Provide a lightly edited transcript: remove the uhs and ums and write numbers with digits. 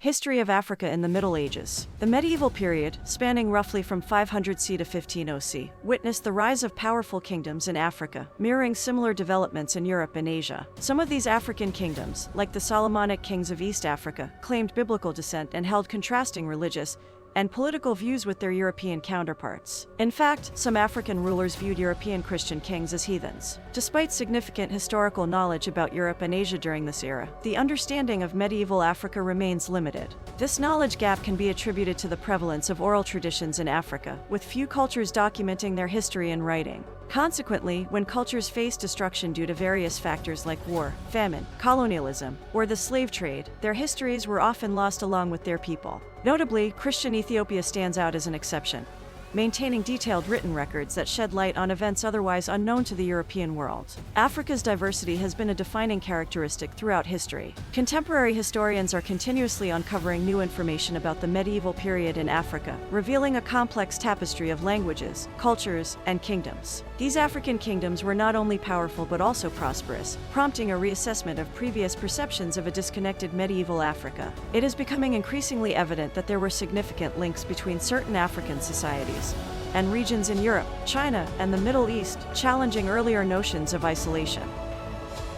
History of Africa in the Middle Ages. The medieval period, spanning roughly from 500 C to 1500 C, witnessed the rise of powerful kingdoms in Africa, mirroring similar developments in Europe and Asia. Some of these African kingdoms, like the Solomonic kings of East Africa, claimed biblical descent and held contrasting religious and political views with their European counterparts. In fact, some African rulers viewed European Christian kings as heathens. Despite significant historical knowledge about Europe and Asia during this era, the understanding of medieval Africa remains limited. This knowledge gap can be attributed to the prevalence of oral traditions in Africa, with few cultures documenting their history in writing. Consequently, when cultures face destruction due to various factors like war, famine, colonialism, or the slave trade, their histories were often lost along with their people. Notably, Christian Ethiopia stands out as an exception, maintaining detailed written records that shed light on events otherwise unknown to the European world. Africa's diversity has been a defining characteristic throughout history. Contemporary historians are continuously uncovering new information about the medieval period in Africa, revealing a complex tapestry of languages, cultures, and kingdoms. These African kingdoms were not only powerful but also prosperous, prompting a reassessment of previous perceptions of a disconnected medieval Africa. It is becoming increasingly evident that there were significant links between certain African societies and regions in Europe, China, and the Middle East, challenging earlier notions of isolation.